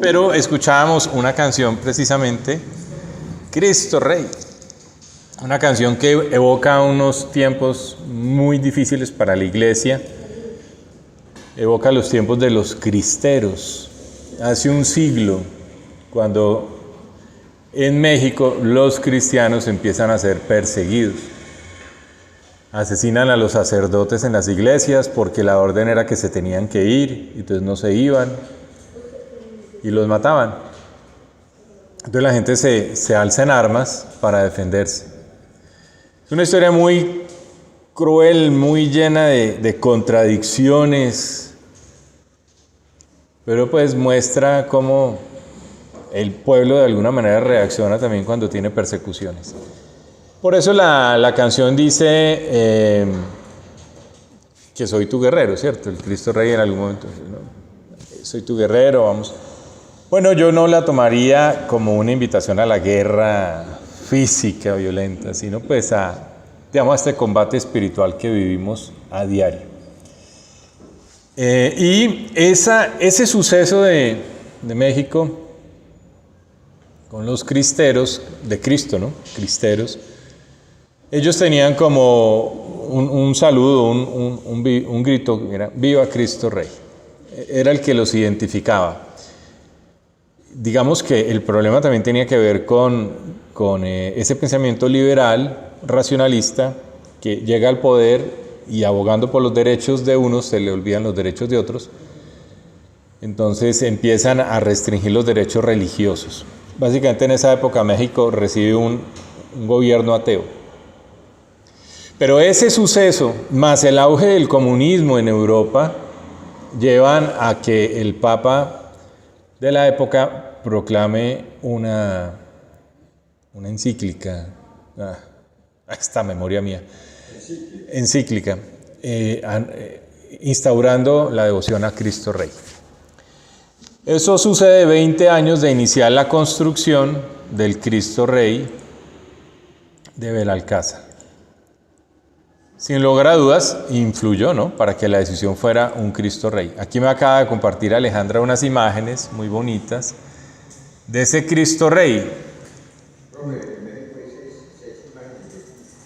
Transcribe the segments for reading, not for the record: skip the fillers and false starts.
Pero escuchábamos una canción precisamente, Cristo Rey. Una canción que evoca unos tiempos muy difíciles para la iglesia. Evoca los tiempos de los cristeros. Hace un siglo, cuando en México los cristianos empiezan a ser perseguidos. Asesinan a los sacerdotes en las iglesias porque la orden era que se tenían que ir, y entonces no se iban y los mataban. Entonces la gente se alza en armas para defenderse. Es una historia muy cruel, muy llena de contradicciones, pero pues muestra cómo el pueblo de alguna manera reacciona también cuando tiene persecuciones. Por eso la canción dice que soy tu guerrero, ¿cierto? El Cristo Rey en algún momento, ¿no? Soy tu guerrero, vamos. Bueno, yo no la tomaría como una invitación a la guerra física, violenta, sino pues a este combate espiritual que vivimos a diario. Y ese suceso de México con los cristeros, de Cristo, ¿no? Cristeros. Ellos tenían como un saludo, un grito, era ¡Viva Cristo Rey! Era el que los identificaba. Digamos que el problema también tenía que ver con ese pensamiento liberal, racionalista, que llega al poder y abogando por los derechos de unos, se le olvidan los derechos de otros. Entonces empiezan a restringir los derechos religiosos. Básicamente en esa época México recibe un gobierno ateo. Pero ese suceso, más el auge del comunismo en Europa, llevan a que el Papa de la época proclame una encíclica, esta memoria mía, encíclica, instaurando la devoción a Cristo Rey. Eso sucede 20 años de iniciar la construcción del Cristo Rey de Belalcázar. Sin lugar a dudas, influyó, ¿no?, para que la decisión fuera un Cristo Rey. Aquí me acaba de compartir Alejandra unas imágenes muy bonitas de ese Cristo Rey.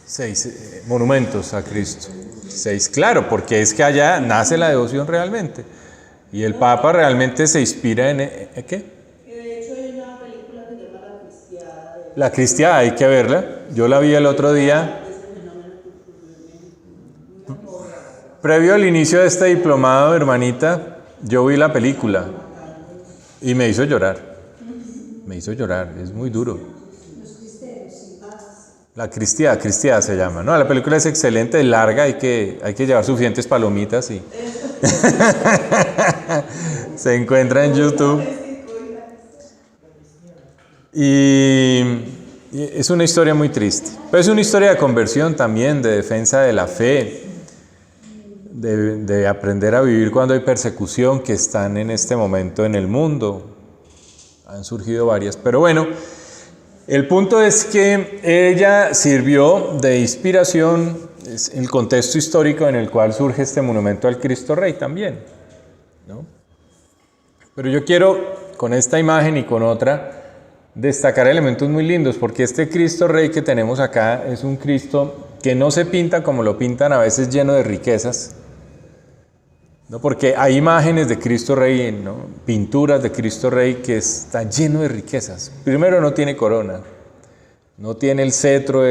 6 monumentos a Cristo. 6, claro, porque es que allá nace la devoción realmente. Y el Papa realmente se inspira en... ¿qué? De hecho hay una película que se llama La Cristiada. La Cristiada, hay que verla. Yo la vi el otro día. Previo al inicio de este diplomado, hermanita, yo vi la película y me hizo llorar. Me hizo llorar, es muy duro. La Cristiada se llama, ¿no? La película es excelente, es larga, hay que llevar suficientes palomitas y se encuentra en YouTube. Y es una historia muy triste, pero es una historia de conversión también, de defensa de la fe, de aprender a vivir cuando hay persecución, que están en este momento en el mundo. Han surgido varias, pero bueno, el punto es que ella sirvió de inspiración, es el contexto histórico en el cual surge este monumento al Cristo Rey también, ¿no? Pero yo quiero, con esta imagen y con otra, destacar elementos muy lindos, porque este Cristo Rey que tenemos acá es un Cristo que no se pinta como lo pintan a veces, lleno de riquezas, ¿no? Porque hay imágenes de Cristo Rey, ¿no?, pinturas de Cristo Rey que está lleno de riquezas. Primero, no tiene corona, no tiene el cetro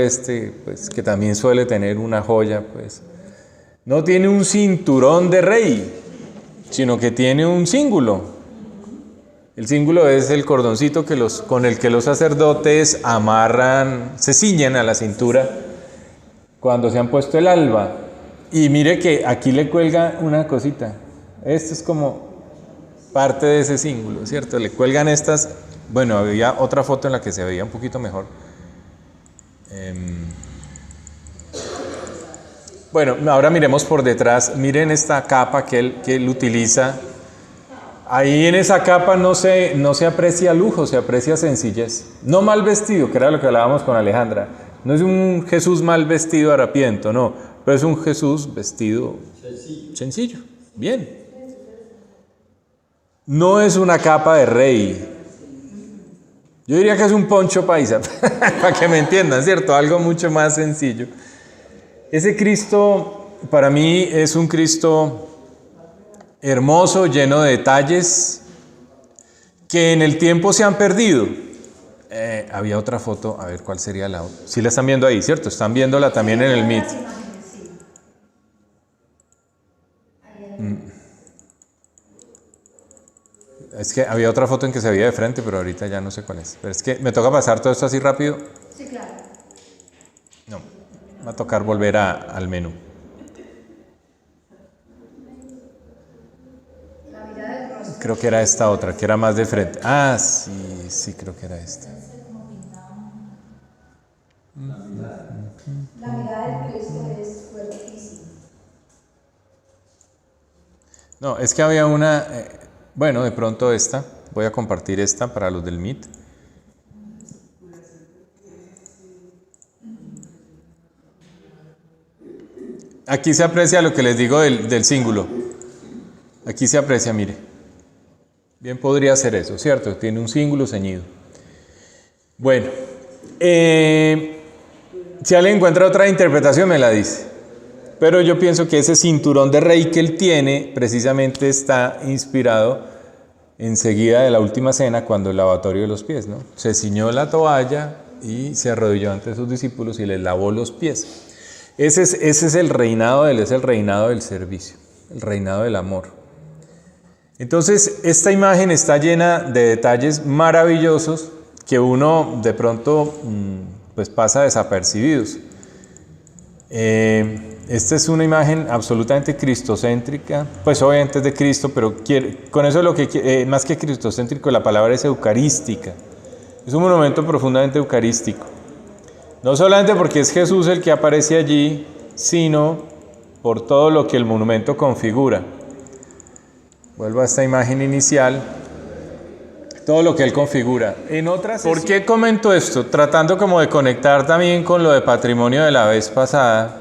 pues, que también suele tener una joya, pues. No tiene un cinturón de rey, sino que tiene un cíngulo. El cíngulo es el cordoncito con el que los sacerdotes amarran, se ciñen a la cintura cuando se han puesto el alba. Y mire que aquí le cuelga una cosita. Esto es como parte de ese cíngulo, ¿cierto? Le cuelgan estas. Bueno, había otra foto en la que se veía un poquito mejor. Bueno, ahora miremos por detrás. Miren esta capa que él utiliza. Ahí en esa capa no se aprecia lujo, se aprecia sencillez. No mal vestido, que era lo que hablábamos con Alejandra. No es un Jesús mal vestido, harapiento, no. Pero es un Jesús vestido sencillo. Bien. no es una capa de rey. Yo diría que es un poncho paisa, para que me entiendan, ¿cierto? Algo mucho más sencillo. Ese Cristo, para mí, es un Cristo hermoso, lleno de detalles, que en el tiempo se han perdido. Había otra foto, a ver cuál sería la otra. Sí la están viendo ahí, ¿cierto? Están viéndola también en el Meet. Es que había otra foto en que se veía de frente, pero ahorita ya no sé cuál es. Pero es que me toca pasar todo esto así rápido. Sí, claro. No, va a tocar volver al menú. La mirada del rostro. Creo que era esta otra, que era más de frente. Ah, sí, sí, creo que era esta. La mirada del Cristo es fuertísima. No, es que había una... bueno, de pronto esta. Voy a compartir esta para los del Meet. Aquí se aprecia lo que les digo del cíngulo. Aquí se aprecia, mire. Bien podría ser eso, ¿cierto? Tiene un cíngulo ceñido. Bueno, si alguien encuentra otra interpretación me la dice. Pero yo pienso que ese cinturón de rey que él tiene precisamente está inspirado enseguida de la última cena, cuando el lavatorio de los pies, ¿no? Se ciñó la toalla y se arrodilló ante sus discípulos y les lavó los pies. Ese es el reinado de él, es el reinado del servicio, el reinado del amor. Entonces, esta imagen está llena de detalles maravillosos que uno de pronto pues pasa desapercibidos. Esta es una imagen absolutamente cristocéntrica, pues obviamente es de Cristo, pero con eso lo que más que cristocéntrico, la palabra es eucarística. Es un monumento profundamente eucarístico. No solamente porque es Jesús el que aparece allí, sino por todo lo que el monumento configura. Vuelvo a esta imagen inicial. Todo lo que él configura. ¿Por qué comento esto? Tratando como de conectar también con lo de patrimonio de la vez pasada.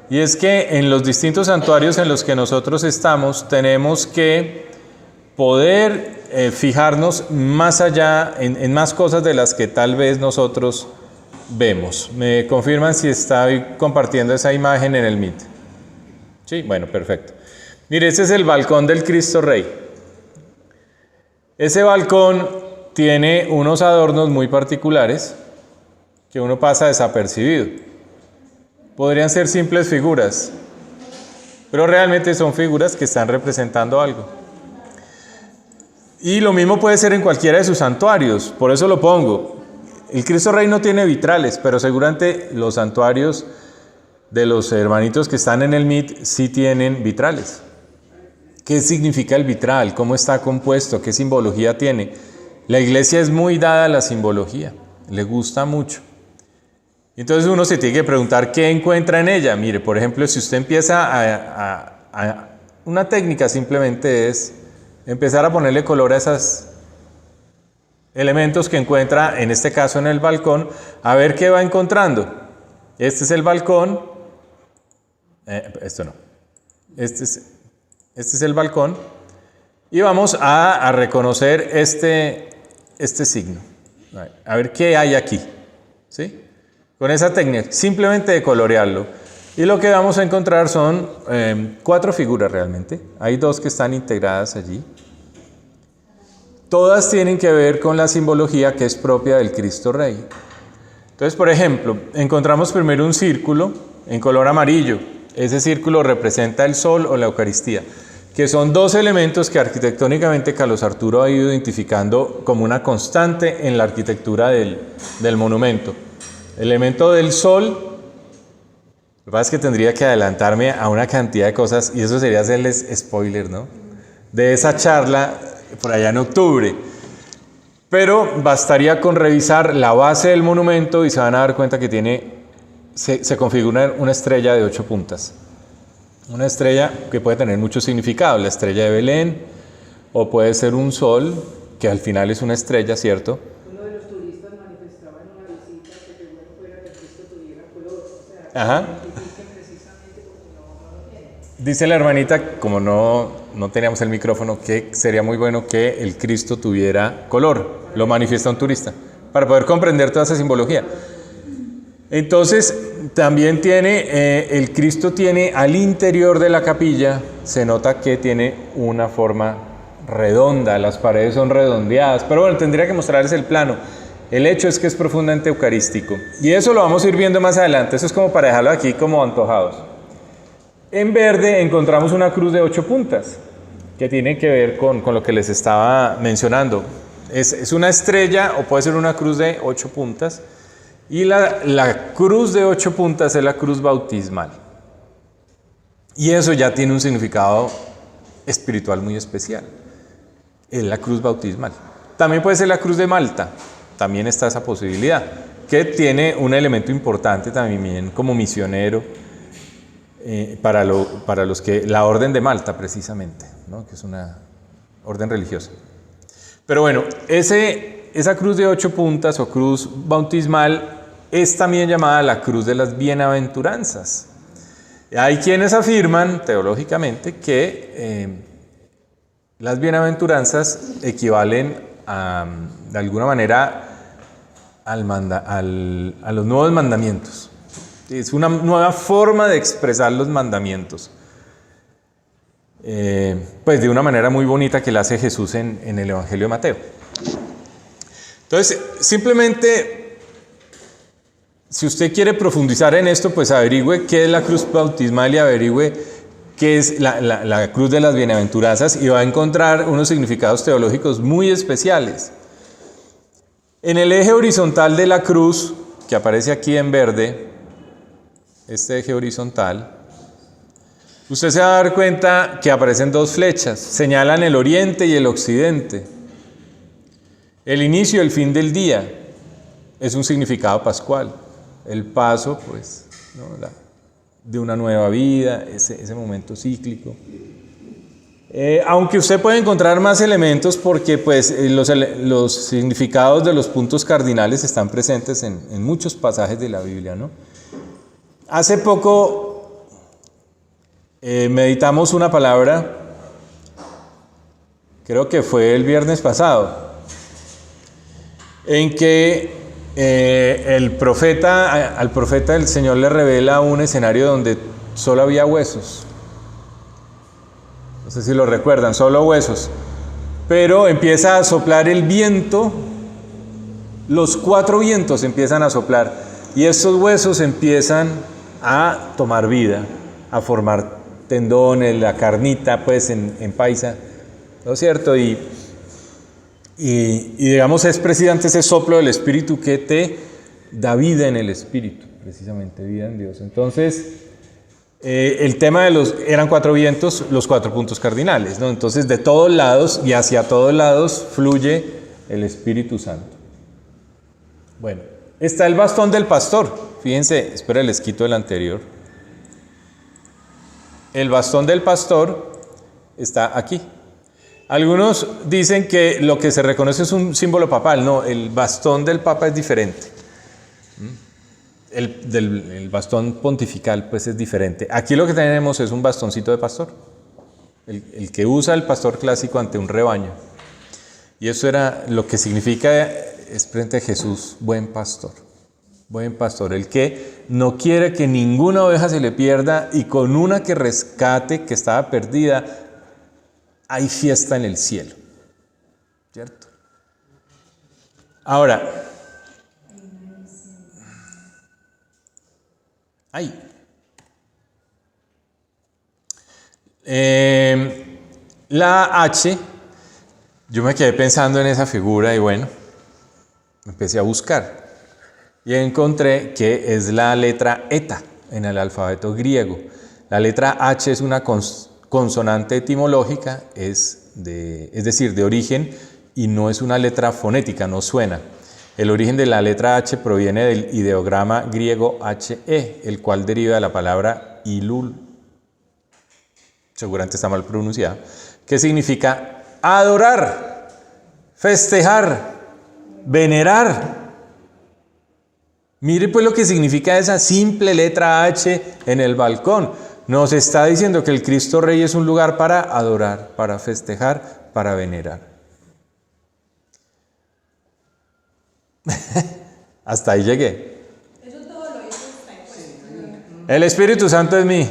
Y es que en los distintos santuarios en los que nosotros estamos, tenemos que poder fijarnos más allá, en más cosas de las que tal vez nosotros vemos. ¿Me confirman si está compartiendo esa imagen en el Meet? Sí, bueno, perfecto. Mire, ese es el balcón del Cristo Rey. Ese balcón tiene unos adornos muy particulares que uno pasa desapercibido. Podrían ser simples figuras, pero realmente son figuras que están representando algo. Y lo mismo puede ser en cualquiera de sus santuarios, por eso lo pongo. El Cristo Rey no tiene vitrales, pero seguramente los santuarios de los hermanitos que están en el Meet sí tienen vitrales. ¿Qué significa el vitral? ¿Cómo está compuesto? ¿Qué simbología tiene? La iglesia es muy dada a la simbología, le gusta mucho. Entonces uno se tiene que preguntar qué encuentra en ella. Mire, por ejemplo, si usted empieza una técnica simplemente es empezar a ponerle color a esos elementos que encuentra, en este caso en el balcón, a ver qué va encontrando. Este es el balcón. Esto no. Este es el balcón. Y vamos a reconocer este signo. A ver qué hay aquí. ¿Sí? Con esa técnica, simplemente de colorearlo. Y lo que vamos a encontrar son 4 figuras realmente. Hay 2 que están integradas allí. Todas tienen que ver con la simbología que es propia del Cristo Rey. Entonces, por ejemplo, encontramos primero un círculo en color amarillo. Ese círculo representa el sol o la Eucaristía, que son 2 elementos que arquitectónicamente Carlos Arturo ha ido identificando como una constante en la arquitectura del monumento. El elemento del sol, lo que pasa es que tendría que adelantarme a una cantidad de cosas, y eso sería hacerles spoiler, ¿no? De esa charla por allá en octubre. Pero bastaría con revisar la base del monumento y se van a dar cuenta que se configura una estrella de 8 puntas. Una estrella que puede tener mucho significado, la estrella de Belén, o puede ser un sol, que al final es una estrella, ¿cierto? Uno de los turistas manifestaba en una visita que qué bueno fuera que Cristo tuviera color. O sea, Ajá. que precisamente porque no lo tiene. Dice la hermanita, como no no teníamos el micrófono, que sería muy bueno que el Cristo tuviera color. Lo manifiesta un turista, para poder comprender toda esa simbología. Entonces, también el Cristo tiene al interior de la capilla, se nota que tiene una forma redonda, las paredes son redondeadas, pero bueno, tendría que mostrarles el plano. El hecho es que es profundamente eucarístico. Y eso lo vamos a ir viendo más adelante, eso es como para dejarlo aquí como antojados. En verde encontramos una cruz de 8 puntas, que tiene que ver con lo que les estaba mencionando. Es una estrella o puede ser una cruz de 8 puntas. Y la cruz de 8 puntas es la cruz bautismal. Y eso ya tiene un significado espiritual muy especial. Es la cruz bautismal. También puede ser la cruz de Malta. También está esa posibilidad. Que tiene un elemento importante también como misionero para los que... La orden de Malta precisamente, ¿no? Que es una orden religiosa. Pero bueno, esa cruz de 8 puntas o cruz bautismal es también llamada la cruz de las bienaventuranzas. Hay quienes afirman teológicamente que las bienaventuranzas equivalen de alguna manera a los nuevos mandamientos. Es una nueva forma de expresar los mandamientos. Pues de una manera muy bonita que la hace Jesús en el Evangelio de Mateo. Entonces, simplemente, si usted quiere profundizar en esto, pues averigüe qué es la cruz bautismal y averigüe qué es la cruz de las bienaventuranzas y va a encontrar unos significados teológicos muy especiales. En el eje horizontal de la cruz, que aparece aquí en verde, este eje horizontal, usted se va a dar cuenta que aparecen 2 flechas, señalan el oriente y el occidente. El inicio y el fin del día es un significado pascual. El paso, pues, ¿no? De una nueva vida, ese momento cíclico. Aunque usted puede encontrar más elementos porque pues, los significados de los puntos cardinales están presentes en muchos pasajes de la Biblia, ¿no? Hace poco meditamos una palabra, creo que fue el viernes pasado, en que al profeta el Señor le revela un escenario donde solo había huesos. No sé si lo recuerdan, solo huesos. Pero empieza a soplar el viento, los 4 vientos empiezan a soplar y estos huesos empiezan a tomar vida, a formar tendones, la carnita, pues en paisa, ¿no es cierto? Y digamos, es precisamente ese soplo del Espíritu que te da vida en el Espíritu, precisamente vida en Dios. Entonces, el tema eran 4 vientos, los 4 puntos cardinales, ¿no? Entonces, de todos lados y hacia todos lados fluye el Espíritu Santo. Bueno, está el bastón del pastor. Fíjense, espera, les quito el anterior. El bastón del pastor está aquí. Algunos dicen que lo que se reconoce es un símbolo papal. No, el bastón del papa es diferente. El bastón pontifical pues es diferente. Aquí lo que tenemos es un bastoncito de pastor. El que usa el pastor clásico ante un rebaño. Y eso era lo que significa, es frente a Jesús, buen pastor. Buen pastor, el que no quiere que ninguna oveja se le pierda y con una que rescate que estaba perdida, hay fiesta en el cielo, ¿cierto? Ahora, la H, yo me quedé pensando en esa figura y bueno, empecé a buscar y encontré que es la letra eta en el alfabeto griego. La letra H es una consonante etimológica, es decir, de origen, y no es una letra fonética, no suena. El origen de la letra H proviene del ideograma griego HE, el cual deriva de la palabra ilul, seguramente está mal pronunciado, que significa adorar, festejar, venerar. Mire pues lo que significa esa simple letra H en el balcón. Nos está diciendo que el Cristo Rey es un lugar para adorar, para festejar, para venerar. Hasta ahí llegué. Eso todo lo hizo usted. El Espíritu Santo es mí. Y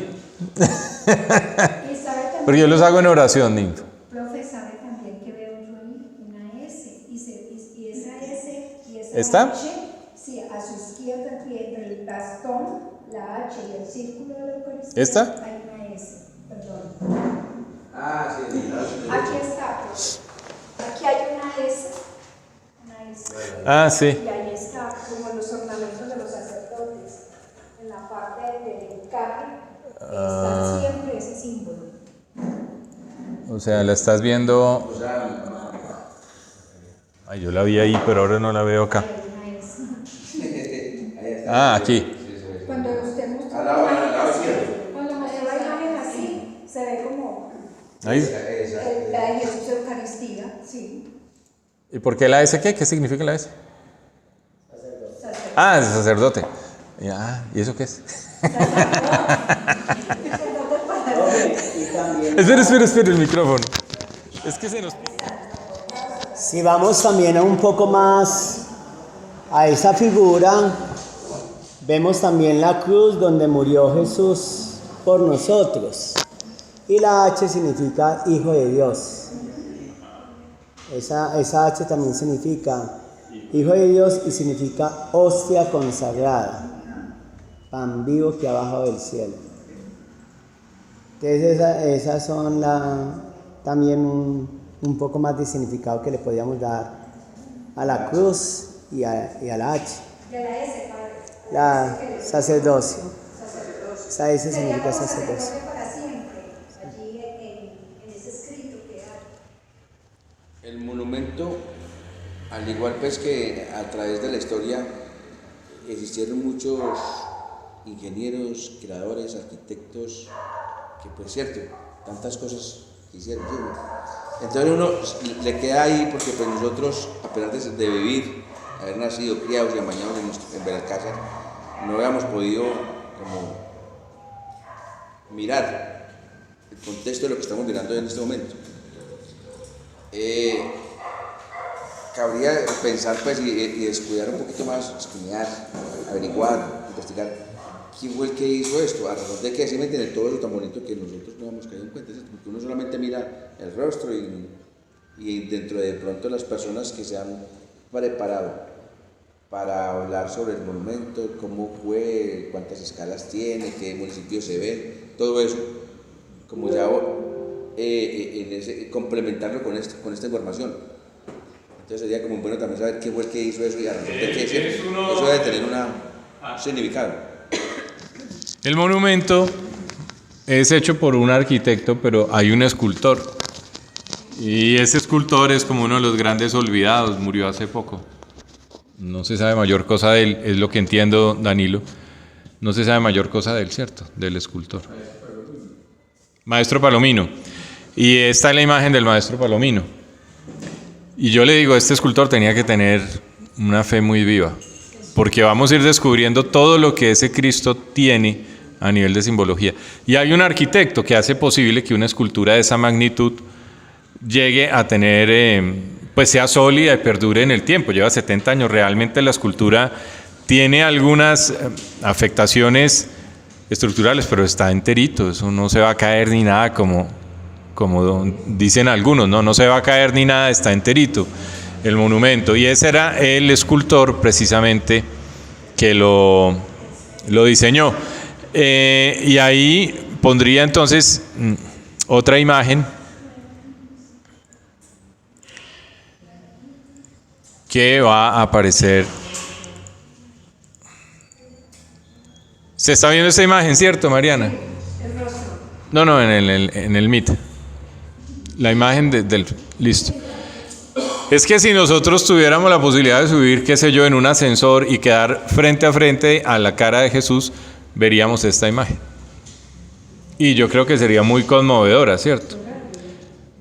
sabe también, Porque yo los hago en oración, ninfa. profe, sabe también que veo yo ahí una S, y esa S y esa ¿Esta? H, sí, a su izquierda, entre el bastón, la H y el círculo de la Eucaristía, ¿Esta? hay una S, perdón. Ah, sí, Aquí está, pues. Aquí hay una S, una S. Ah, sí. Y ahí está, como los ornamentos de los sacerdotes, en la parte del encaje, está siempre ese símbolo. O sea, la estás viendo. Ay, yo la vi ahí, pero ahora no la veo acá. Hay una S. Ah, aquí. Cuando usted mostró Al la lado imagen así, izquierdo. cuando mostró la imagen así, se ve como Ahí. la de Jesús Eucaristía, sí. ¿Y por qué la S qué? ¿Qué significa la S? Ah, es sacerdote. ¿Y eso qué es? Espera el micrófono. Es que se nos... Si vamos también a un poco más a esa figura, vemos también la cruz donde murió Jesús por nosotros. Y la H significa Hijo de Dios. Esa H también significa Hijo de Dios y significa hostia consagrada, pan vivo que ha bajado del cielo. Entonces esas son también un poco más de significado que le podíamos dar a la cruz y a la H. De la S, padre. La sacerdocio. Esa S significa Sería como sacerdocio. sacerdote para siempre, allí en ese escrito que hay. El monumento, al igual pues que a través de la historia existieron muchos ingenieros, creadores, arquitectos, que pues cierto, tantas cosas que hicieron, ¿sí? Entonces uno le queda ahí porque pues nosotros, a pesar de vivir, haber nacido, criados y amañados en Belalcázar, no habíamos podido como mirar el contexto de lo que estamos mirando en este momento. Cabría pensar pues y descuidar un poquito más, escudriñar, averiguar, investigar quién fue el que hizo esto, a razón de que así me entiende todo eso tan bonito que nosotros no hemos caído en cuenta, ¿cierto? Porque uno solamente mira el rostro y dentro de pronto las personas que se han preparado para hablar sobre el monumento, cómo fue, cuántas escalas tiene, qué municipios se ven, todo eso, como ya complementarlo con esta información. Entonces sería como bueno también saber quién fue el que hizo eso y a razón de qué, ¿cierto? Eso debe tener un significado. El monumento es hecho por un arquitecto, pero hay un escultor. Y ese escultor es como uno de los grandes olvidados, murió hace poco. No se sabe mayor cosa de él, es lo que entiendo, Danilo. No se sabe mayor cosa de él, ¿cierto? Del escultor. Maestro Palomino. Y esta es la imagen del Maestro Palomino. Y yo le digo, este escultor tenía que tener una fe muy viva, porque vamos a ir descubriendo todo lo que ese Cristo tiene a nivel de simbología. Y hay un arquitecto que hace posible que una escultura de esa magnitud llegue a tener, pues sea sólida y perdure en el tiempo. Lleva 70 años. Realmente la escultura tiene algunas afectaciones estructurales, pero está enterito. Eso no se va a caer ni nada como dicen algunos. No se va a caer ni nada, está enterito el monumento. Y ese era el escultor precisamente que lo diseñó. Y ahí pondría entonces otra imagen que va a aparecer. ¿Se está viendo esta imagen, cierto, Mariana? El rostro. No, en el Meet. La imagen del... Listo. Es que si nosotros tuviéramos la posibilidad de subir, qué sé yo, en un ascensor y quedar frente a frente a la cara de Jesús, veríamos esta imagen. Y yo creo que sería muy conmovedora, ¿cierto?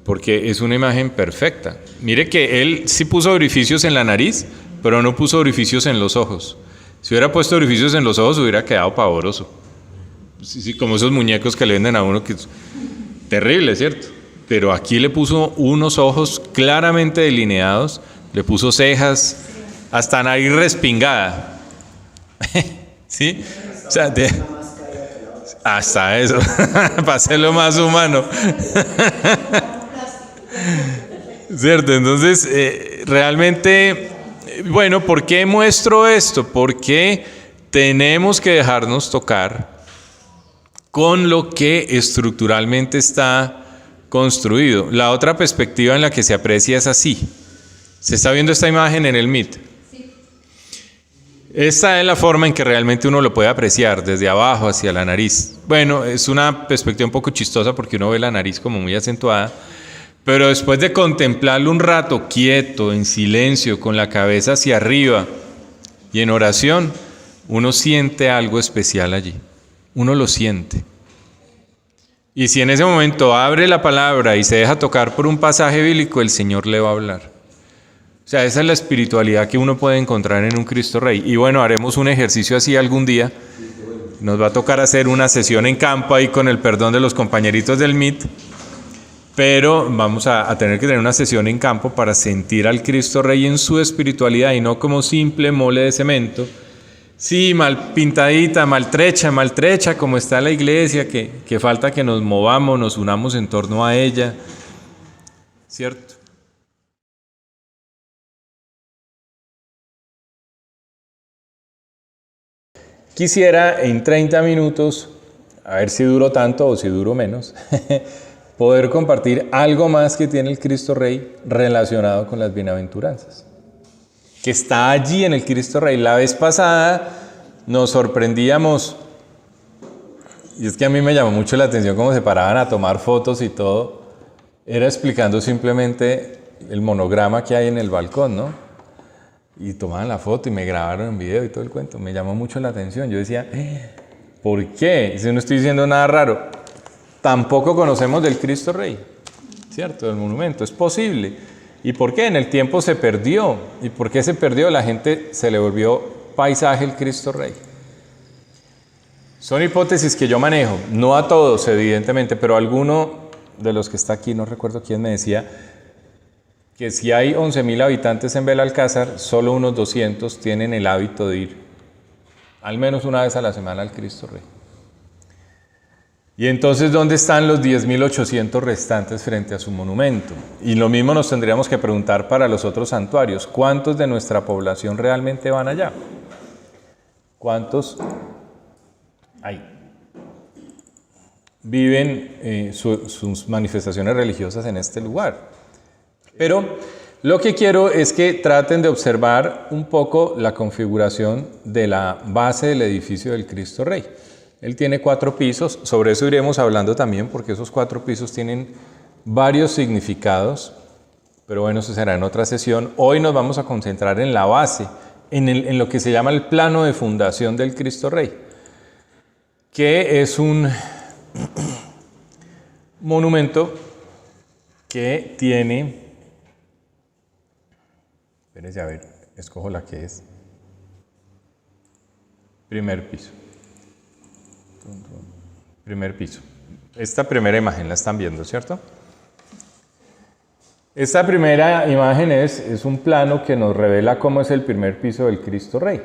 Porque es una imagen perfecta. Mire que él sí puso orificios en la nariz, pero no puso orificios en los ojos. Si hubiera puesto orificios en los ojos, hubiera quedado pavoroso. Sí, como esos muñecos que le venden a uno, que es terrible, ¿cierto? Pero aquí le puso unos ojos claramente delineados, le puso cejas, hasta nariz respingada. ¿Sí? O sea, hasta eso, para hacerlo más humano. ¿Cierto? Entonces, realmente, bueno, ¿por qué muestro esto? Porque tenemos que dejarnos tocar con lo que estructuralmente está construido. La otra perspectiva en la que se aprecia es así. ¿Se está viendo esta imagen en el MIT? Esta es la forma en que realmente uno lo puede apreciar, desde abajo hacia la nariz. Bueno, es una perspectiva un poco chistosa porque uno ve la nariz como muy acentuada, pero después de contemplarlo un rato quieto, en silencio, con la cabeza hacia arriba y en oración, uno siente algo especial allí. Uno lo siente. Y si en ese momento abre la palabra y se deja tocar por un pasaje bíblico, el Señor le va a hablar. O sea, esa es la espiritualidad que uno puede encontrar en un Cristo Rey. Y bueno, haremos un ejercicio así algún día. Nos va a tocar hacer una sesión en campo ahí con el perdón de los compañeritos del MIT. Pero vamos a tener que tener una sesión en campo para sentir al Cristo Rey en su espiritualidad y no como simple mole de cemento. Sí, mal pintadita, maltrecha como está la iglesia, que falta que nos movamos, nos unamos en torno a ella. ¿Cierto? Quisiera en 30 minutos, a ver si duro tanto o si duro menos, poder compartir algo más que tiene el Cristo Rey relacionado con las bienaventuranzas, que está allí en el Cristo Rey. La vez pasada nos sorprendíamos, y es que a mí me llamó mucho la atención cómo se paraban a tomar fotos y todo, era explicando simplemente el monograma que hay en el balcón, ¿no? Y tomaban la foto y me grabaron en video y todo el cuento. Me llamó mucho la atención. Yo decía, ¿por qué? Si no estoy diciendo nada raro. Tampoco conocemos del Cristo Rey, ¿cierto? Del monumento. Es posible. ¿Y por qué? En el tiempo se perdió. ¿Y por qué se perdió? La gente se le volvió paisaje el Cristo Rey. Son hipótesis que yo manejo. No a todos, evidentemente, pero alguno de los que está aquí, no recuerdo quién, me decía que si hay 11.000 habitantes en Belalcázar, solo unos 200 tienen el hábito de ir al menos una vez a la semana al Cristo Rey. Y entonces, ¿dónde están los 10.800 restantes frente a su monumento? Y lo mismo nos tendríamos que preguntar para los otros santuarios. ¿Cuántos de nuestra población realmente van allá? ¿Cuántos viven sus manifestaciones religiosas en este lugar? Pero lo que quiero es que traten de observar un poco la configuración de la base del edificio del Cristo Rey. Él tiene 4 pisos, sobre eso iremos hablando también porque esos 4 pisos tienen varios significados, pero bueno, eso será en otra sesión. Hoy nos vamos a concentrar en la base, en lo que se llama el plano de fundación del Cristo Rey, que es un monumento que tiene... Espérense, a ver, escojo la que es. Primer piso. Primer piso. Esta primera imagen la están viendo, ¿cierto? Esta primera imagen es un plano que nos revela cómo es el primer piso del Cristo Rey.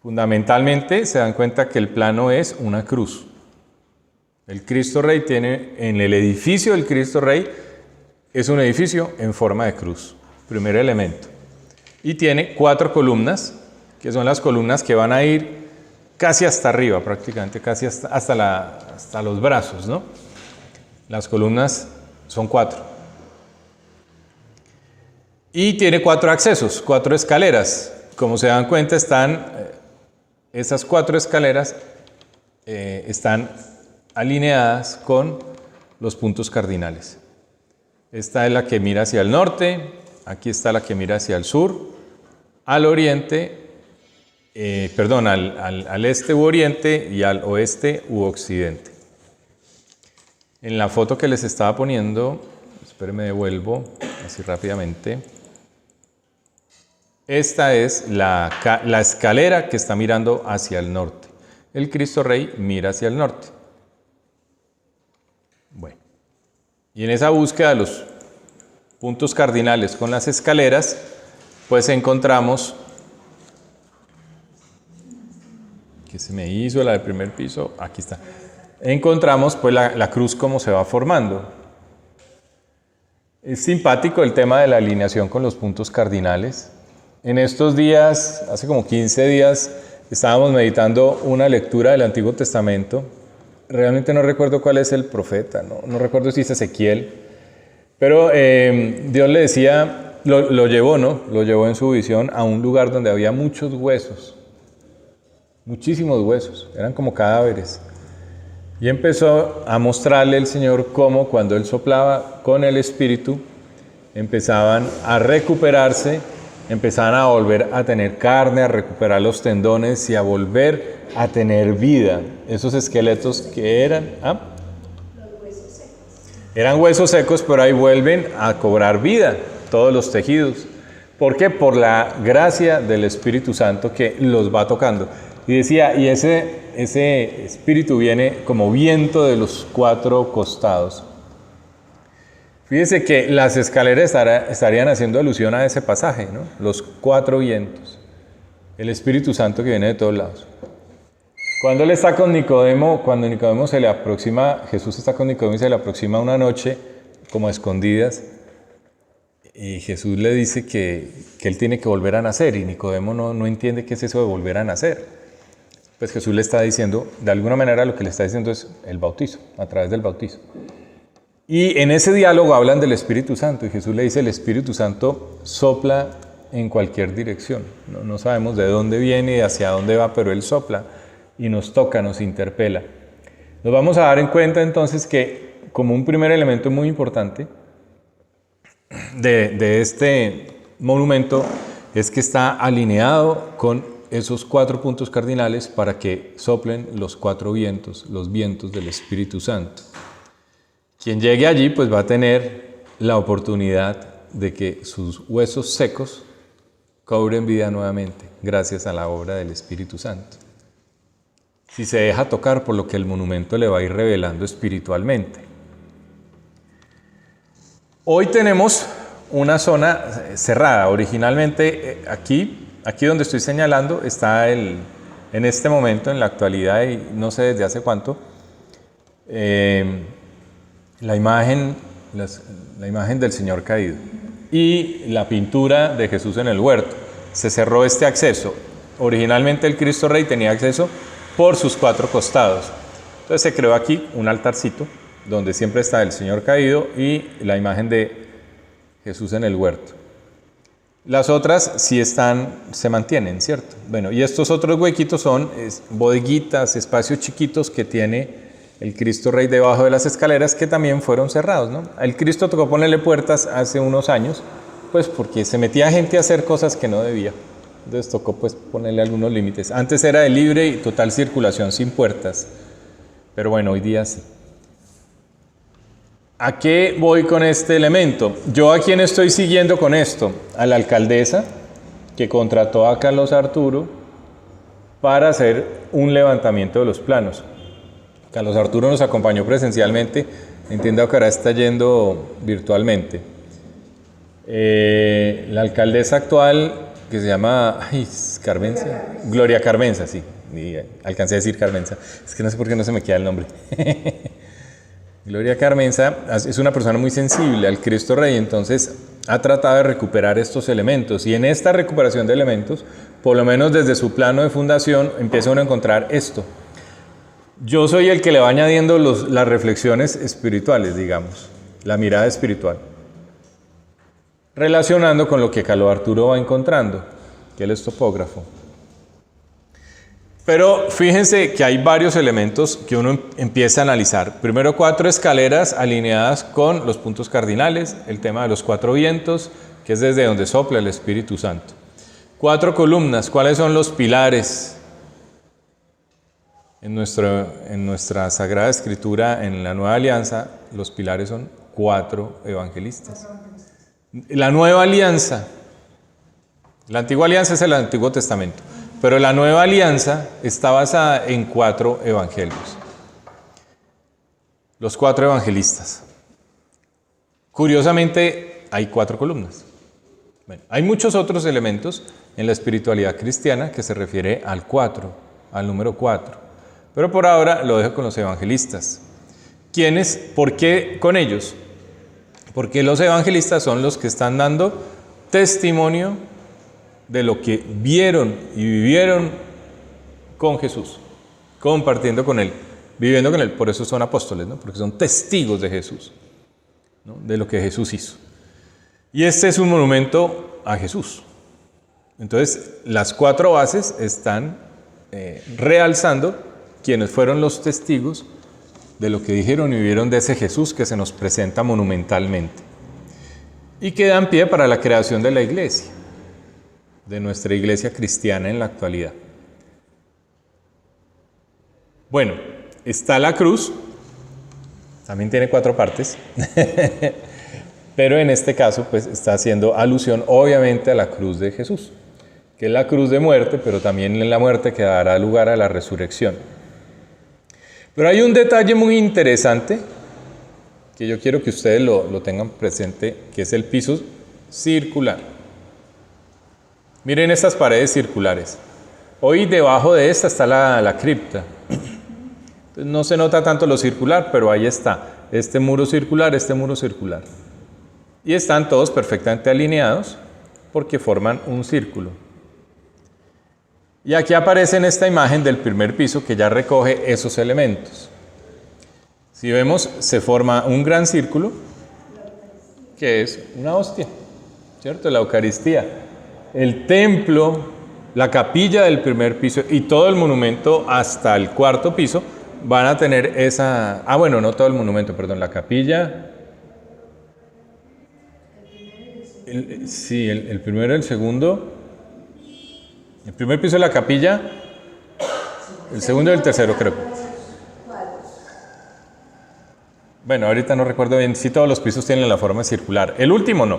Fundamentalmente se dan cuenta que el plano es una cruz. El Cristo Rey tiene, en el edificio del Cristo Rey, es un edificio en forma de cruz. Primer elemento. Y tiene 4 columnas, que son las columnas que van a ir casi hasta arriba, prácticamente, casi hasta los brazos, ¿no? Las columnas son 4. Y tiene 4 accesos, 4 escaleras. Como se dan cuenta, esas 4 escaleras están alineadas con los puntos cardinales. Esta es la que mira hacia el norte. Aquí está la que mira hacia el sur, al oriente, al este u oriente y al oeste u occidente. En la foto que les estaba poniendo, espérenme, devuelvo así rápidamente. Esta es la escalera que está mirando hacia el norte. el Cristo Rey mira hacia el norte. Bueno, y en esa búsqueda de los puntos cardinales con las escaleras, pues encontramos, ¿qué se me hizo? La del primer piso, aquí está. Encontramos pues la cruz como se va formando. Es simpático el tema de la alineación con los puntos cardinales. En estos días, hace como 15 días, estábamos meditando una lectura del Antiguo Testamento. Realmente no recuerdo cuál es el profeta, no recuerdo si es Ezequiel, pero Dios le decía, lo llevó, ¿no? Lo llevó en su visión a un lugar donde había muchos huesos, muchísimos huesos, eran como cadáveres. Y empezó a mostrarle el Señor cómo cuando Él soplaba con el Espíritu, empezaban a recuperarse, empezaban a volver a tener carne, a recuperar los tendones y a volver a tener vida. Esos esqueletos que eran, eran huesos secos, pero ahí vuelven a cobrar vida, todos los tejidos. ¿Por qué? Por la gracia del Espíritu Santo que los va tocando. Y decía, y ese espíritu viene como viento de los 4 costados. Fíjese que las escaleras estarían haciendo alusión a ese pasaje, ¿no? Los 4 vientos. El Espíritu Santo que viene de todos lados. Cuando él está con Nicodemo, cuando Nicodemo se le aproxima, Jesús está con Nicodemo y se le aproxima una noche, como a escondidas, y Jesús le dice que él tiene que volver a nacer, y Nicodemo no entiende qué es eso de volver a nacer. Pues Jesús le está diciendo, de alguna manera lo que le está diciendo es el bautizo, a través del bautizo. Y en ese diálogo hablan del Espíritu Santo, y Jesús le dice, el Espíritu Santo sopla en cualquier dirección. No sabemos de dónde viene y hacia dónde va, pero Él sopla y nos toca, nos interpela. Nos vamos a dar en cuenta entonces que, como un primer elemento muy importante de este monumento, es que está alineado con esos 4 puntos cardinales para que soplen los 4 vientos, los vientos del Espíritu Santo. Quien llegue allí pues va a tener la oportunidad de que sus huesos secos cobren vida nuevamente, gracias a la obra del Espíritu Santo. Si se deja tocar por lo que el monumento le va a ir revelando espiritualmente. Hoy tenemos una zona cerrada. Originalmente aquí donde estoy señalando está en este momento, en la actualidad, y no sé desde hace cuánto, la imagen del Señor caído y la pintura de Jesús en el huerto. Se cerró este acceso. Originalmente el Cristo Rey tenía acceso por sus 4 costados. Entonces se creó aquí un altarcito donde siempre está el Señor caído y la imagen de Jesús en el huerto. Las otras sí se mantienen, ¿cierto? Bueno, y estos otros huequitos son bodeguitas, espacios chiquitos que tiene el Cristo Rey debajo de las escaleras, que también fueron cerrados, ¿no? El Cristo tocó ponerle puertas hace unos años, pues porque se metía gente a hacer cosas que no debía. Entonces tocó pues ponerle algunos límites. Antes era de libre y total circulación sin puertas, pero bueno, hoy día sí. ¿A qué voy con este elemento? ¿Yo a quién estoy siguiendo con esto? A la alcaldesa que contrató a Carlos Arturo para hacer un levantamiento de los planos. Carlos Arturo nos acompañó presencialmente, entiendo que ahora está yendo virtualmente. La alcaldesa actual, que se llama Carmenza, Gloria Carmenza, sí, alcancé a decir Carmenza, es que no sé por qué no se me queda el nombre. Gloria Carmenza es una persona muy sensible al Cristo Rey, entonces ha tratado de recuperar estos elementos, y en esta recuperación de elementos, por lo menos desde su plano de fundación, empieza uno a encontrar esto. Yo soy el que le va añadiendo las reflexiones espirituales, digamos, la mirada espiritual, relacionando con lo que Carlos Arturo va encontrando, que él es topógrafo. Pero fíjense que hay varios elementos que uno empieza a analizar. Primero, 4 escaleras alineadas con los puntos cardinales, el tema de los 4 vientos, que es desde donde sopla el Espíritu Santo. 4 columnas, ¿cuáles son los pilares? En nuestra Sagrada Escritura, en la Nueva Alianza, los pilares son 4 evangelistas. La Nueva Alianza, la Antigua Alianza es el Antiguo Testamento, Pero la nueva alianza está basada en 4 evangelios. Los 4 evangelistas. Curiosamente, hay 4 columnas. Bueno, hay muchos otros elementos en la espiritualidad cristiana que se refiere al 4, al número 4. Pero por ahora lo dejo con los evangelistas. ¿Quiénes? ¿Por qué con ellos? Porque los evangelistas son los que están dando testimonio de lo que vieron y vivieron con Jesús, compartiendo con Él, viviendo con Él. Por eso son apóstoles, ¿no? Porque son testigos de Jesús, ¿no? De lo que Jesús hizo. Y este es un monumento a Jesús. Entonces, las 4 bases están realzando quienes fueron los testigos de lo que dijeron y vivieron de ese Jesús que se nos presenta monumentalmente. Y que dan pie para la creación de la iglesia, de nuestra iglesia cristiana en la actualidad. Bueno, está la cruz, también tiene 4 partes, pero en este caso pues está haciendo alusión obviamente a la cruz de Jesús, que es la cruz de muerte, pero también en la muerte que dará lugar a la resurrección. Pero hay un detalle muy interesante que yo quiero que ustedes lo tengan presente, que es el piso circular. Miren estas paredes circulares. Hoy debajo de esta está la cripta. Entonces, no se nota tanto lo circular, pero ahí está. Este muro circular, este muro circular. Y están todos perfectamente alineados porque forman un círculo. Y aquí aparece en esta imagen del primer piso que ya recoge esos elementos. Si vemos, se forma un gran círculo, que es una hostia, ¿cierto? La Eucaristía. El templo, la capilla del primer piso y todo el monumento hasta el 4.º piso van a tener esa... Ah, bueno, no todo el monumento, perdón, la capilla... el primero y el segundo... El primer piso de la capilla, el segundo y el tercero, creo. Bueno, ahorita no recuerdo bien si todos los pisos tienen la forma circular. El último no.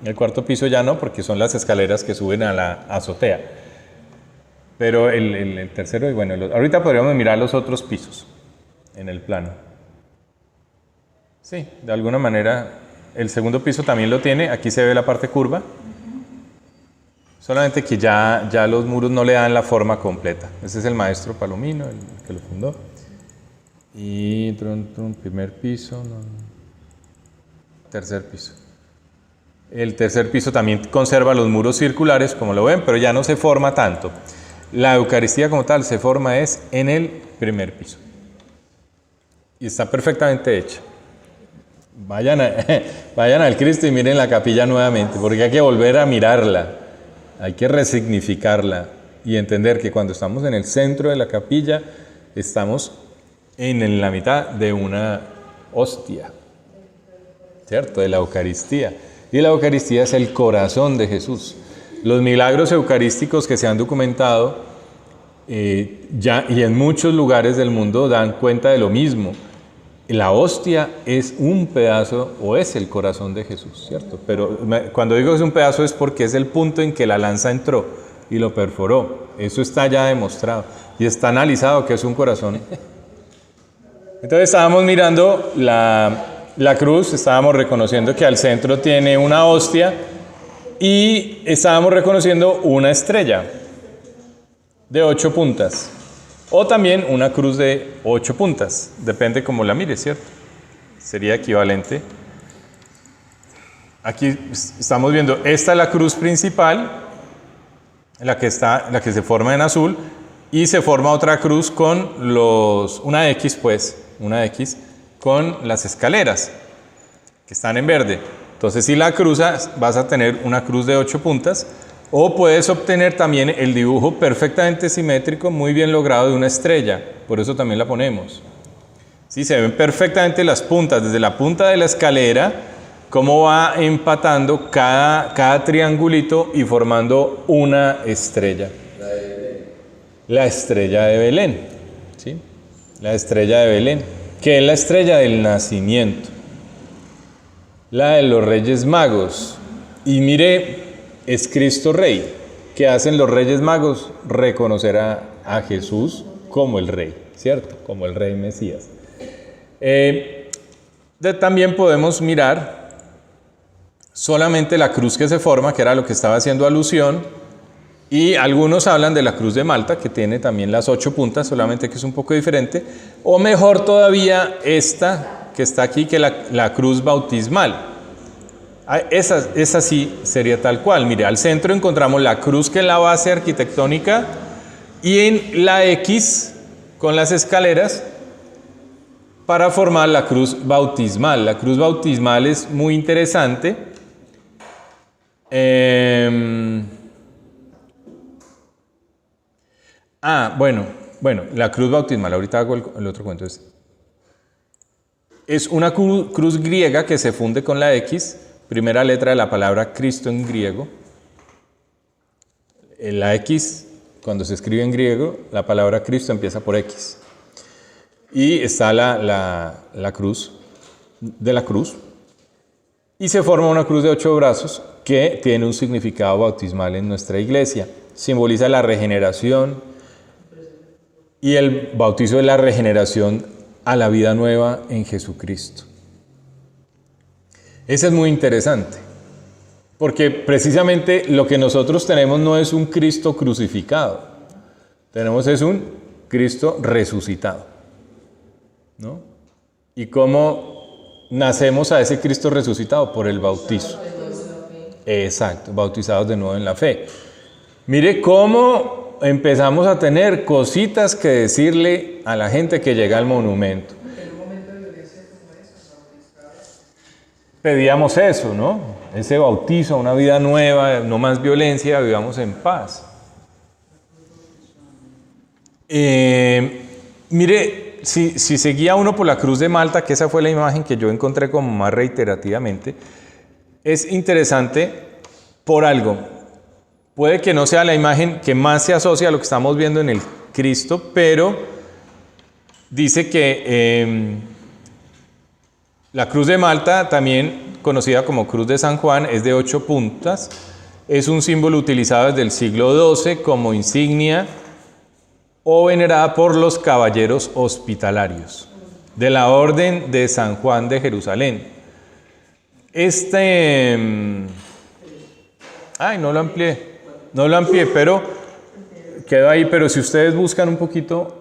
El 4.º piso ya no, porque son las escaleras que suben a la azotea. Pero el tercero, y bueno, ahorita podríamos mirar los otros pisos en el plano. Sí, de alguna manera, el segundo piso también lo tiene. Aquí se ve la parte curva. Solamente que ya los muros no le dan la forma completa. Ese es el maestro Palomino, el que lo fundó. Y primer piso, tercer piso. El tercer piso también conserva los muros circulares, como lo ven, pero ya no se forma tanto. La Eucaristía como tal se forma es en el primer piso. Y está perfectamente hecha. Vayan al Cristo y miren la capilla nuevamente, porque hay que volver a mirarla. Hay que resignificarla y entender que cuando estamos en el centro de la capilla, estamos en la mitad de una hostia, ¿cierto? De la Eucaristía. Y la Eucaristía es el corazón de Jesús. Los milagros eucarísticos que se han documentado ya y en muchos lugares del mundo dan cuenta de lo mismo. La hostia es un pedazo o es el corazón de Jesús, ¿cierto? Pero cuando digo que es un pedazo es porque es el punto en que la lanza entró y lo perforó. Eso está ya demostrado y está analizado que es un corazón. Entonces estábamos mirando la cruz, estábamos reconociendo que al centro tiene una hostia y estábamos reconociendo una estrella de 8 puntas. O también una cruz de 8 puntas, depende cómo la mires, ¿cierto? Sería equivalente. Aquí estamos viendo, esta es la cruz principal, la que se forma en azul, y se forma otra cruz con una X con las escaleras, que están en verde. Entonces, si la cruzas, vas a tener una cruz de 8 puntas, o puedes obtener también el dibujo perfectamente simétrico, muy bien logrado de una estrella. Por eso también la ponemos. Sí, se ven perfectamente las puntas, desde la punta de la escalera, cómo va empatando cada triangulito y formando una estrella. La estrella de Belén. ¿Sí? La estrella de Belén, que es la estrella del nacimiento. La de los Reyes Magos. Y mire, es Cristo Rey. ¿qué hacen los Reyes Magos? Reconocer a Jesús como el Rey, ¿cierto? Como el Rey Mesías. También podemos mirar solamente la cruz que se forma, que era lo que estaba haciendo alusión, y algunos hablan de la cruz de Malta, que tiene también las 8 puntas, solamente que es un poco diferente, o mejor todavía esta que está aquí, que es la cruz bautismal. Esa sí sería tal cual. Mire, al centro encontramos la cruz, que es la base arquitectónica, y en la X, con las escaleras, para formar la cruz bautismal. La cruz bautismal es muy interesante. Bueno, la cruz bautismal, ahorita hago el otro cuento. Es una cruz griega que se funde con la X, primera letra de la palabra Cristo en griego. La X, cuando se escribe en griego, la palabra Cristo empieza por X. Y está la cruz de la cruz. Y se forma una cruz de 8 brazos que tiene un significado bautismal en nuestra iglesia. Simboliza la regeneración, y el bautizo es la regeneración a la vida nueva en Jesucristo. Ese es muy interesante, porque precisamente lo que nosotros tenemos no es un Cristo crucificado, es un Cristo resucitado, ¿no? ¿Y cómo nacemos a ese Cristo resucitado? Por el bautizo. Exacto, bautizados de nuevo en la fe. Mire cómo empezamos a tener cositas que decirle a la gente que llega al monumento. Pedíamos eso, ¿no? Ese bautizo, una vida nueva, no más violencia, vivamos en paz. Mire, si seguía uno por la cruz de Malta, que esa fue la imagen que yo encontré como más reiterativamente, es interesante por algo. Puede que no sea la imagen que más se asocia a lo que estamos viendo en el Cristo, pero dice que la cruz de Malta, también conocida como cruz de San Juan, es de 8 puntas. Es un símbolo utilizado desde el siglo XII como insignia o venerada por los caballeros hospitalarios de la Orden de San Juan de Jerusalén. No lo amplié, pero quedó ahí. Pero si ustedes buscan un poquito,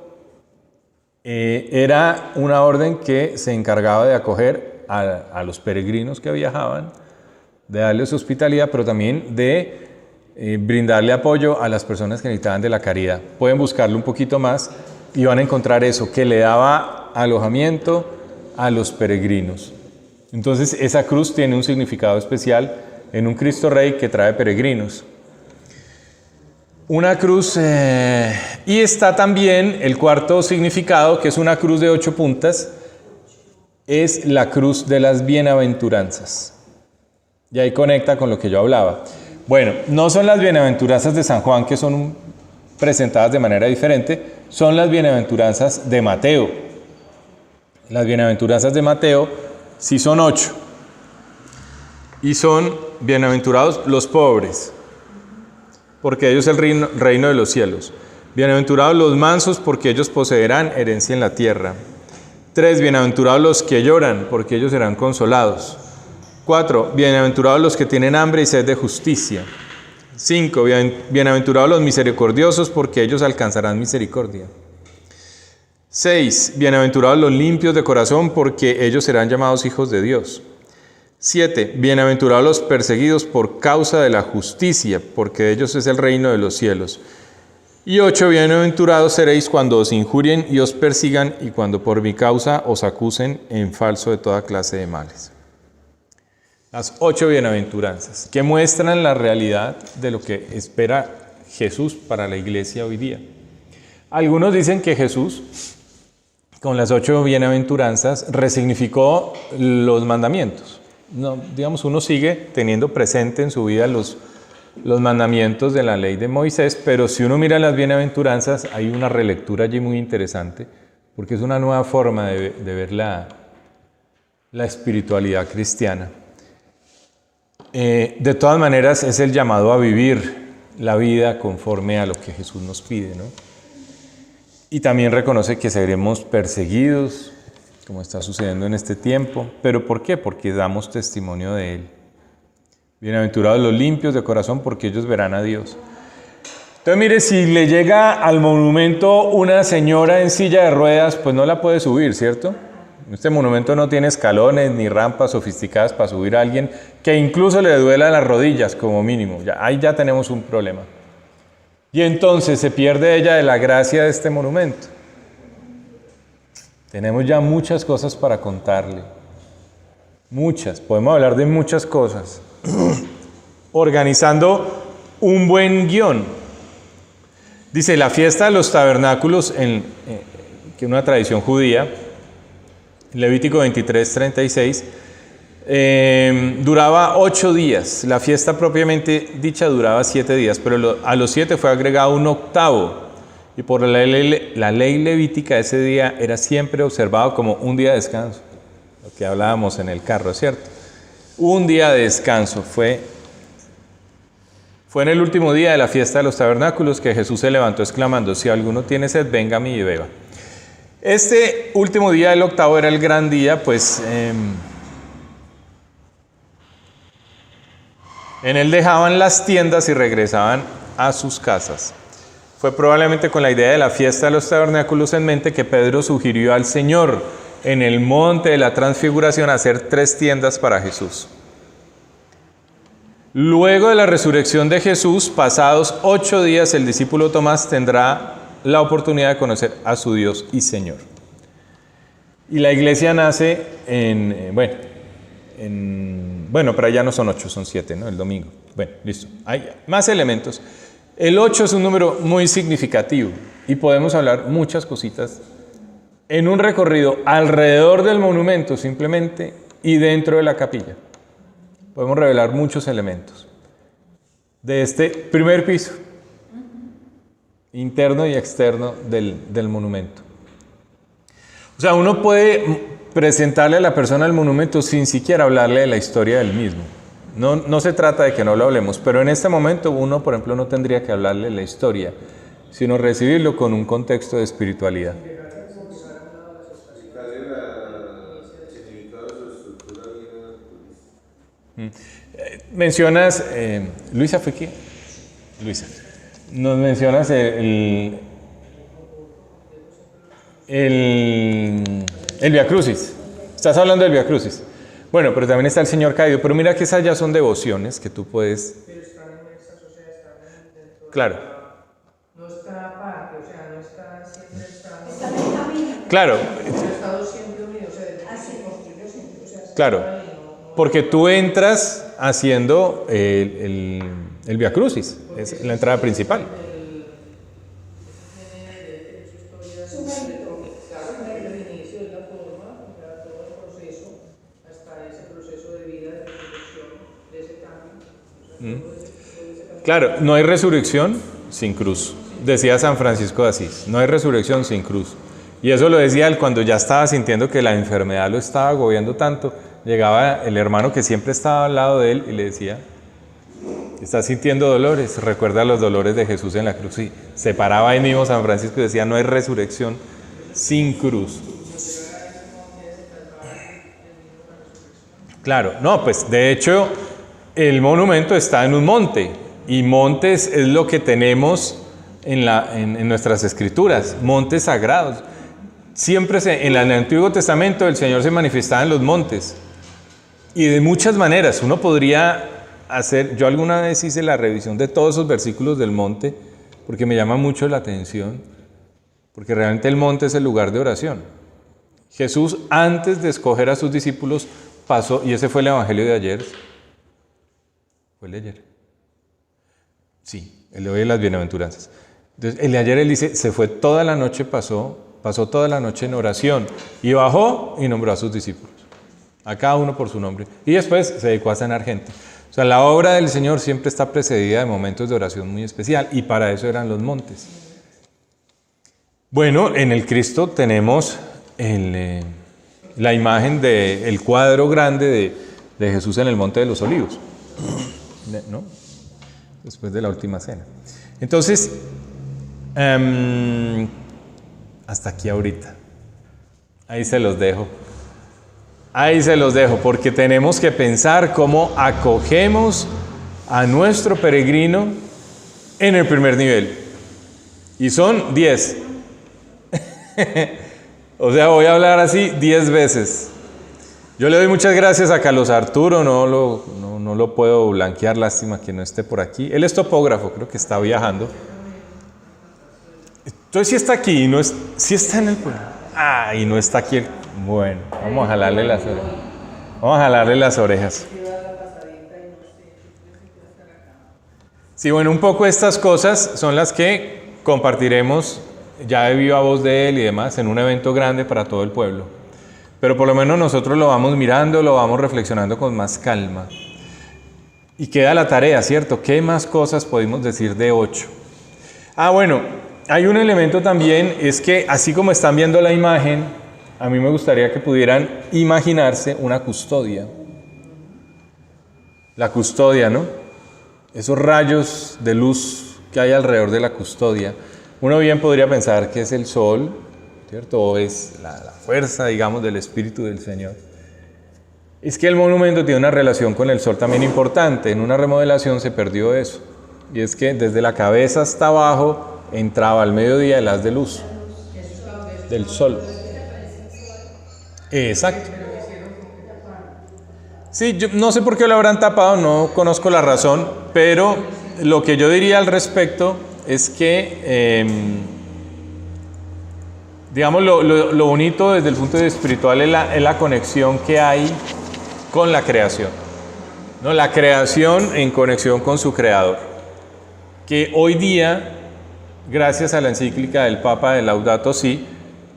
era una orden que se encargaba de acoger a los peregrinos que viajaban, de darles hospitalidad, pero también de brindarle apoyo a las personas que necesitaban de la caridad. Pueden buscarlo un poquito más y van a encontrar eso, que le daba alojamiento a los peregrinos. Entonces esa cruz tiene un significado especial en un Cristo Rey que trae peregrinos. Una cruz, y está también el cuarto significado, que es una cruz de 8 puntas, es la cruz de las bienaventuranzas. Y ahí conecta con lo que yo hablaba. Bueno, no son las bienaventuranzas de San Juan, que son presentadas de manera diferente, son las bienaventuranzas de Mateo. Las bienaventuranzas de Mateo sí son 8. Y son bienaventurados los pobres, porque ellos es el reino de los cielos. Bienaventurados los mansos, porque ellos poseerán herencia en la tierra. 3. Bienaventurados los que lloran, porque ellos serán consolados. 4. Bienaventurados los que tienen hambre y sed de justicia. 5. Bienaventurados los misericordiosos, porque ellos alcanzarán misericordia. 6. Bienaventurados los limpios de corazón, porque ellos serán llamados hijos de Dios. 7. Bienaventurados los perseguidos por causa de la justicia, porque de ellos es el reino de los cielos. Y 8. Bienaventurados seréis cuando os injurien y os persigan, y cuando por mi causa os acusen en falso de toda clase de males. Las 8 bienaventuranzas, que muestran la realidad de lo que espera Jesús para la iglesia hoy día. Algunos dicen que Jesús, con las 8 bienaventuranzas, resignificó los mandamientos. No, digamos, uno sigue teniendo presente en su vida los mandamientos de la ley de Moisés, pero si uno mira las bienaventuranzas, hay una relectura allí muy interesante, porque es una nueva forma de ver la espiritualidad cristiana. De todas maneras, es el llamado a vivir la vida conforme a lo que Jesús nos pide, ¿no? Y también reconoce que seremos perseguidos, como está sucediendo en este tiempo. ¿Pero por qué? Porque damos testimonio de Él. Bienaventurados los limpios de corazón, porque ellos verán a Dios. Entonces, mire, si le llega al monumento una señora en silla de ruedas, pues no la puede subir, ¿cierto? Este monumento no tiene escalones ni rampas sofisticadas para subir a alguien que incluso le duela las rodillas, como mínimo. Ahí ya tenemos un problema. Y entonces se pierde ella de la gracia de este monumento. Tenemos ya muchas cosas para contarle. Muchas. Podemos hablar de muchas cosas. Organizando un buen guión. Dice, la fiesta de los tabernáculos, que es una tradición judía, Levítico 23:36, duraba 8 días. La fiesta propiamente dicha duraba 7 días, pero a los 7 fue agregado un octavo. Y por la ley levítica ese día era siempre observado como un día de descanso. Lo que hablábamos en el carro, ¿cierto? Un día de descanso. Fue en el último día de la fiesta de los tabernáculos que Jesús se levantó exclamando, si alguno tiene sed, venga a mí y beba. Este último día, el octavo, era el gran día, pues en él dejaban las tiendas y regresaban a sus casas. Fue probablemente con la idea de la fiesta de los tabernáculos en mente que Pedro sugirió al Señor en el monte de la transfiguración hacer 3 tiendas para Jesús. Luego de la resurrección de Jesús, pasados 8 días, el discípulo Tomás tendrá la oportunidad de conocer a su Dios y Señor. Y la iglesia nace pero ya no son 8, son 7, ¿no? El domingo. Bueno, listo. Hay más elementos. El 8 es un número muy significativo y podemos hablar muchas cositas en un recorrido alrededor del monumento simplemente y dentro de la capilla. Podemos revelar muchos elementos de este primer piso, interno y externo del monumento. O sea, uno puede presentarle a la persona el monumento sin siquiera hablarle de la historia del mismo. No se trata de que no lo hablemos, pero en este momento uno, por ejemplo, no tendría que hablarle de la historia, sino recibirlo con un contexto de espiritualidad. Mencionas, Luisa, ¿fue qué? Luisa, nos mencionas el Via Crucis. Estás hablando del Via Crucis. Bueno, pero también está el Señor Caído. Pero mira que esas ya son devociones que tú puedes. Pero están inmersas, o sea, están dentro. Claro. No está aparte, o sea, no está siempre está. Está en el camino. Claro. Ha estado siempre unido, o sea, desde que se construyó siempre, o sea, está Claro. ahí, no. Porque tú entras haciendo el Via Crucis. Es la entrada principal. Claro, no hay resurrección sin cruz. Decía San Francisco de Asís, no hay resurrección sin cruz. Y eso lo decía él cuando ya estaba sintiendo que la enfermedad lo estaba agobiando tanto. Llegaba el hermano que siempre estaba al lado de él y le decía, ¿estás sintiendo dolores? Recuerda los dolores de Jesús en la cruz. Y se paraba ahí mismo San Francisco y decía, no hay resurrección sin cruz. Claro, no, pues de hecho el monumento está en un monte. Y montes es lo que tenemos en nuestras escrituras, montes sagrados. Siempre en el Antiguo Testamento el Señor se manifestaba en los montes. Y de muchas maneras, uno podría hacer, yo alguna vez hice la revisión de todos esos versículos del monte, porque me llama mucho la atención, porque realmente el monte es el lugar de oración. Jesús, antes de escoger a sus discípulos, pasó, y ese fue el evangelio de ayer. ¿Fue el de ayer? Sí, el de hoy de las bienaventuranzas. Entonces, el de ayer él dice, se fue toda la noche, pasó toda la noche en oración, y bajó y nombró a sus discípulos, a cada uno por su nombre. Y después se dedicó a sanar gente. O sea, la obra del Señor siempre está precedida de momentos de oración muy especial, y para eso eran los montes. Bueno, en el Cristo tenemos la imagen del cuadro grande de Jesús en el Monte de los Olivos, ¿no? después de la última cena. Entonces, hasta aquí ahorita. Ahí se los dejo. Ahí se los dejo, porque tenemos que pensar cómo acogemos a nuestro peregrino en el primer nivel. Y son 10. O sea, voy a hablar así 10 veces. Yo le doy muchas gracias a Carlos Arturo, no lo puedo blanquear, lástima que no esté por aquí. Él es topógrafo, creo que está viajando. Entonces, si está aquí, si está en el pueblo. Y no está aquí. Bueno, vamos a jalarle las orejas. Vamos a jalarle las orejas. Sí, bueno, un poco estas cosas son las que compartiremos ya de viva voz de él y demás en un evento grande para todo el pueblo. Pero por lo menos nosotros lo vamos mirando, lo vamos reflexionando con más calma. Y queda la tarea, ¿cierto? ¿Qué más cosas podemos decir de 8? Bueno, hay un elemento también, es que así como están viendo la imagen, a mí me gustaría que pudieran imaginarse una custodia. La custodia, ¿no? Esos rayos de luz que hay alrededor de la custodia. Uno bien podría pensar que es el sol, ¿cierto? O es la fuerza, digamos, del Espíritu del Señor. Es que el monumento tiene una relación con el sol también importante. En una remodelación se perdió eso. Y es que desde la cabeza hasta abajo entraba al mediodía el haz de luz del sol. Exacto. Sí, yo no sé por qué lo habrán tapado, no conozco la razón, pero lo que yo diría al respecto es que, digamos, lo bonito desde el punto de vista espiritual es la conexión que hay con la creación, ¿no? La creación en conexión con su creador, que hoy día, gracias a la encíclica del Papa de Laudato Si,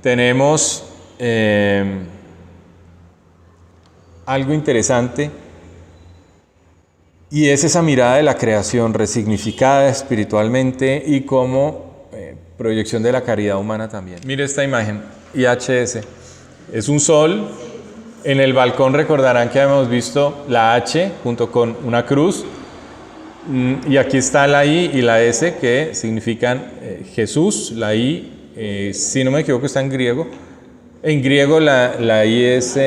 tenemos algo interesante, y es esa mirada de la creación resignificada espiritualmente y como proyección de la caridad humana también. Mire esta imagen, IHS, es un sol. En el balcón recordarán que habíamos visto la H junto con una cruz, y aquí está la I y la S que significan Jesús. La I, si no me equivoco, está en griego. En griego la I es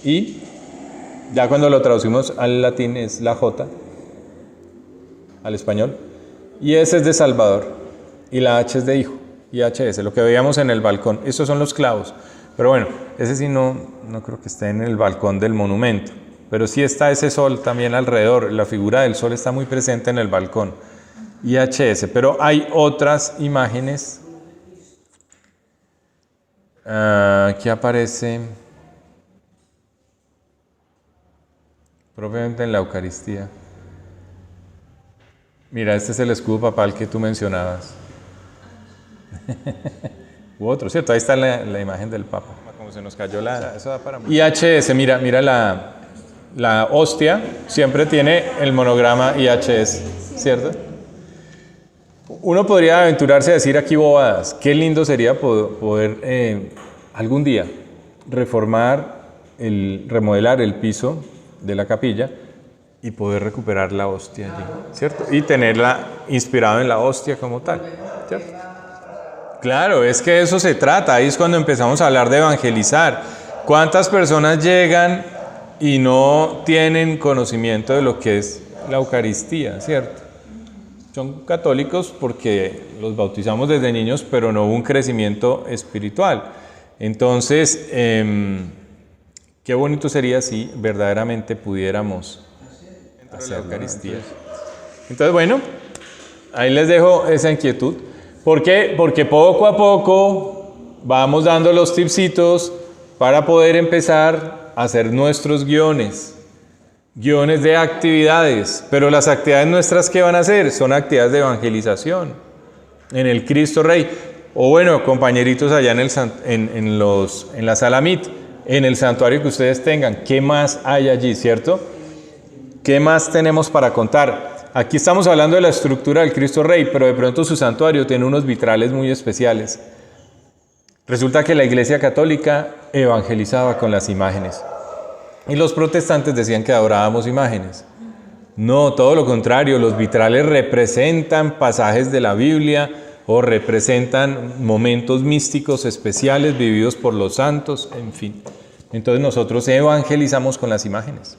I. Ya cuando lo traducimos al latín es la J, al español. Y S es de Salvador. Y la H es de Hijo. IHS, lo que veíamos en el balcón. Estos son los clavos. Pero bueno, ese sí no creo que esté en el balcón del monumento. Pero sí está ese sol también alrededor. La figura del sol está muy presente en el balcón. IHS. Pero hay otras imágenes. Aquí aparece propiamente en la Eucaristía. Mira, este es el escudo papal que tú mencionabas. U otro, ¿cierto? Ahí está la imagen del Papa. Como se nos cayó eso da para IHS, mira la hostia, siempre tiene el monograma IHS, ¿cierto? Uno podría aventurarse a decir aquí bobadas. Qué lindo sería poder algún día remodelar el piso de la capilla y poder recuperar la hostia allí, ¿cierto? Y tenerla inspirada en la hostia como tal, ¿cierto? Claro, es que de eso se trata. Ahí es cuando empezamos a hablar de evangelizar. ¿Cuántas personas llegan y no tienen conocimiento de lo que es la Eucaristía, ¿cierto? Son católicos porque los bautizamos desde niños, pero no hubo un crecimiento espiritual. Entonces, qué bonito sería si verdaderamente pudiéramos hacer la Eucaristía. Entonces, bueno, ahí les dejo esa inquietud. ¿Por qué? Porque poco a poco vamos dando los tipsitos para poder empezar a hacer nuestros guiones de actividades. Pero las actividades nuestras, ¿qué van a hacer? Son actividades de evangelización en el Cristo Rey. O bueno, compañeritos allá en la sala MIT, en el santuario que ustedes tengan. ¿Qué más hay allí, cierto? ¿Qué más tenemos para contar? Aquí estamos hablando de la estructura del Cristo Rey, pero de pronto su santuario tiene unos vitrales muy especiales. Resulta que la Iglesia Católica evangelizaba con las imágenes. Y los protestantes decían que adorábamos imágenes. No, todo lo contrario, los vitrales representan pasajes de la Biblia o representan momentos místicos especiales vividos por los santos, en fin. Entonces nosotros evangelizamos con las imágenes.